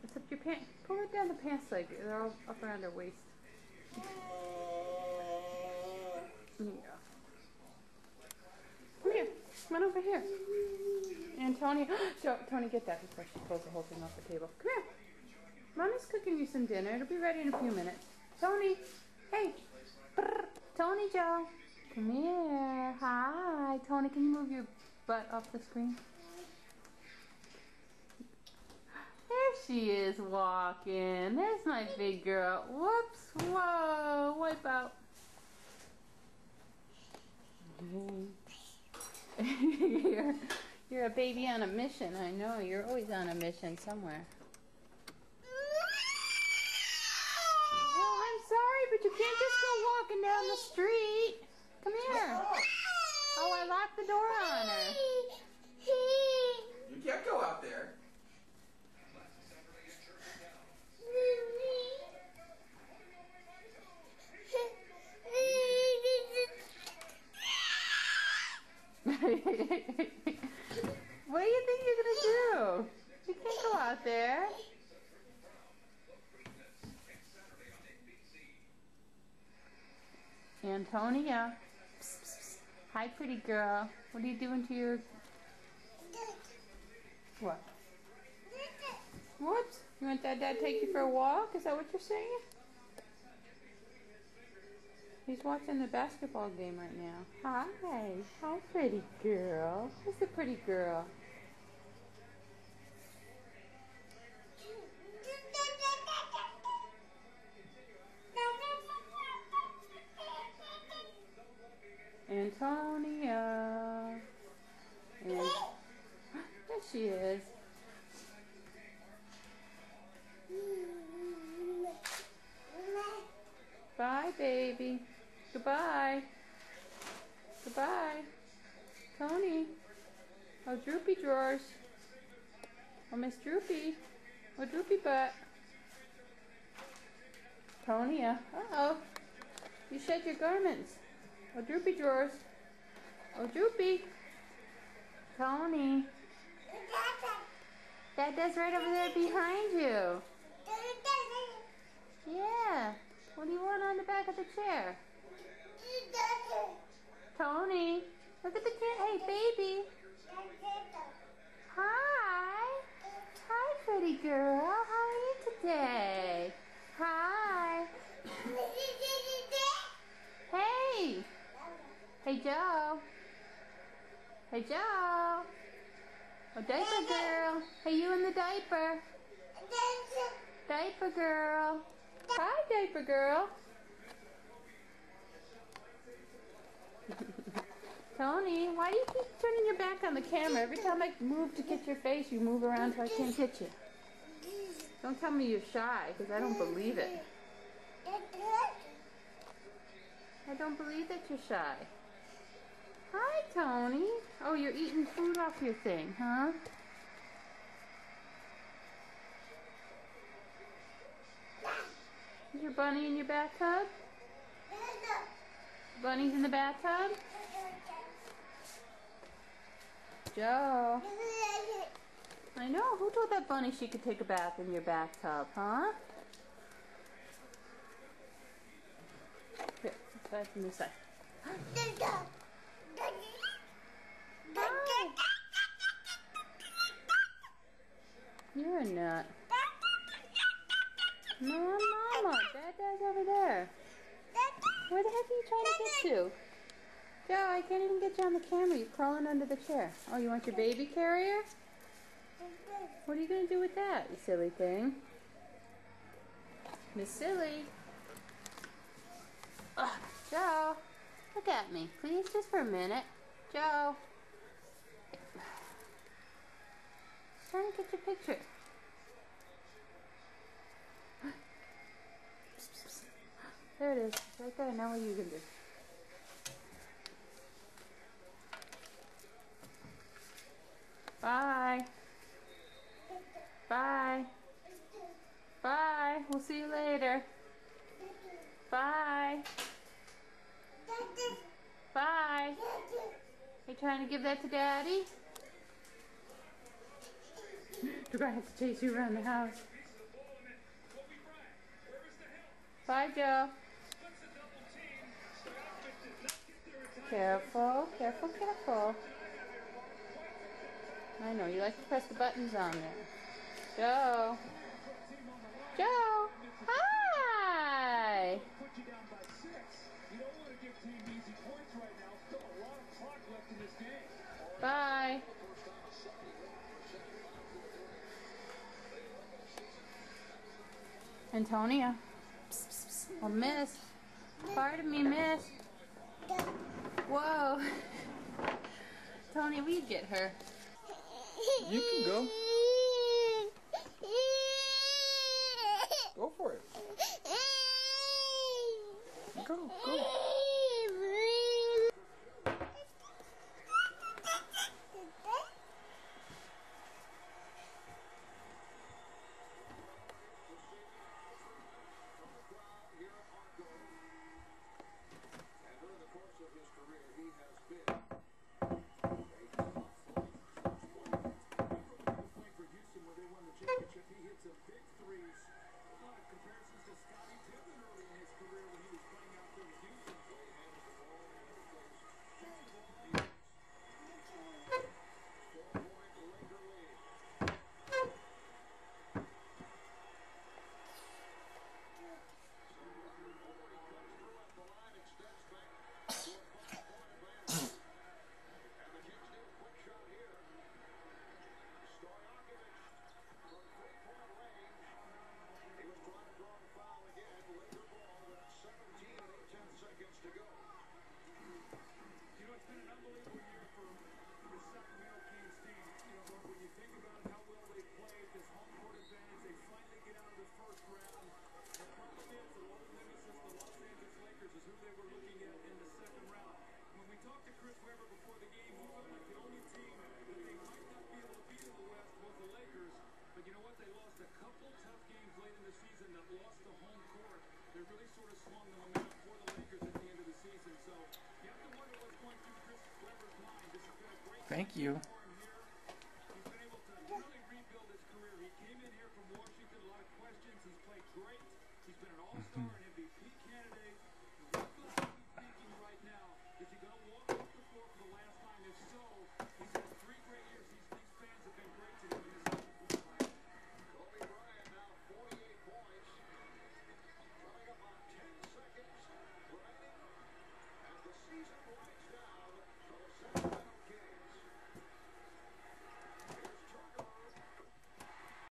Except your pants. Pull it down the pants leg. They're all up around their waist. There you go. Come here. Come on over here. And Tony, Tony, get that before she pulls the whole thing off the table. Come here. Mommy's cooking you some dinner. It'll be ready in a few minutes. Tony, hey. Brr. Tony Joe. Come here. Hi. Tony, can you move your butt off the screen? There she is walking. There's my big girl. Whoops. Whoa. Wipe out. You're a baby on a mission. I know. You're always on a mission somewhere. Well, I'm sorry, but you can't just go walking down the street. Come here. Oh, I locked the door on her. You can't go out there. What do you think you're gonna do? You can't go out there. Antonia. Psst, psst, psst. Hi, pretty girl. What are you doing to your... What? What? You want Dad to take you for a walk? Is that what you're saying? He's watching the basketball game right now. Hi. Hi, pretty girl. Who's the pretty girl? Antonia. And there she is. Bye, baby. Goodbye. Goodbye. Tony. Oh, Droopy drawers. Oh, Miss Droopy. Oh, Droopy butt. Tonia. Uh-oh. You shed your garments. Oh, Droopy drawers. Oh, Droopy. Tony. Dada's right over there behind you. Yeah. What do you want on the back of the chair? Tony. Look at the chair. Hey, baby. Hi. Hi, pretty girl. How are you today? Hi. Hey. Hey, Joe. Hey, Joe. Oh, diaper girl. Hey, you in the diaper. Diaper girl. Hi, diaper girl. Tony, why do you keep turning your back on the camera? Every time I move to get your face, you move around so I can't get you. Don't tell me you're shy, because I don't believe it. I don't believe that you're shy. Hi, Tony. Oh, you're eating food off your thing, huh? Is your bunny in your bathtub? Bunny's in the bathtub? Joe. I know. Who told that bunny she could take a bath in your bathtub, huh? Here, let's try from this side. You're a nut. No, Mama. Dada's over there. Where the heck are you trying to get to? Joe, I can't even get you on the camera. You're crawling under the chair. Oh, you want your baby carrier? What are you going to do with that, you silly thing? Miss Silly. Joe, look at me, please, just for a minute. Joe. Just trying to get your picture. There it is, right there. Now what are you going to do? Bye. Bye. Bye. We'll see you later. Bye. Bye. Are you trying to give that to Daddy? Do I have to chase you around the house? Bye, Joe. Careful, careful, careful. I know, you like to press the buttons on there. Joe. Joe. Hi. Bye. Antonia. Psst, psst, psst. Oh, miss. Pardon me, miss. Whoa. Tony, will you get her? You can go. Go for it. Go, go. Thank you.